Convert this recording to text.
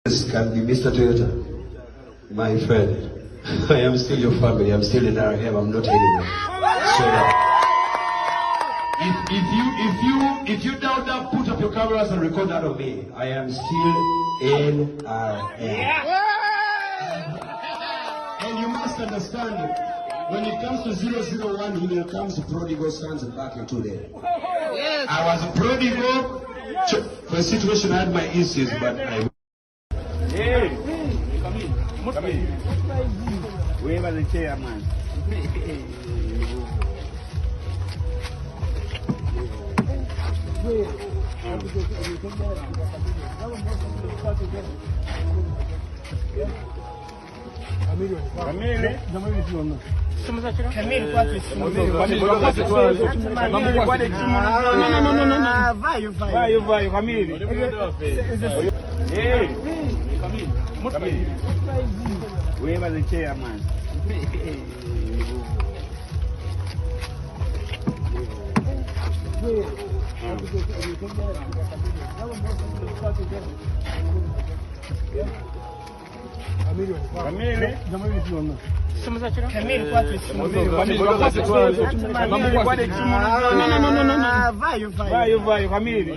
This can be Mr. Toyota, my friend. I am still your family. I'm still in Araham. I'm not anywhere. So if you doubt that, put up your cameras and record that of me. I am still in Araham. And you must understand, when it comes to 001, here comes the prodigal sons back into there. Yes. I was a prodigal. For a situation, I had my issues, but I. Hey, come in. Come in. Whoever the chairman. Whoever the chairman. Vai, Camille.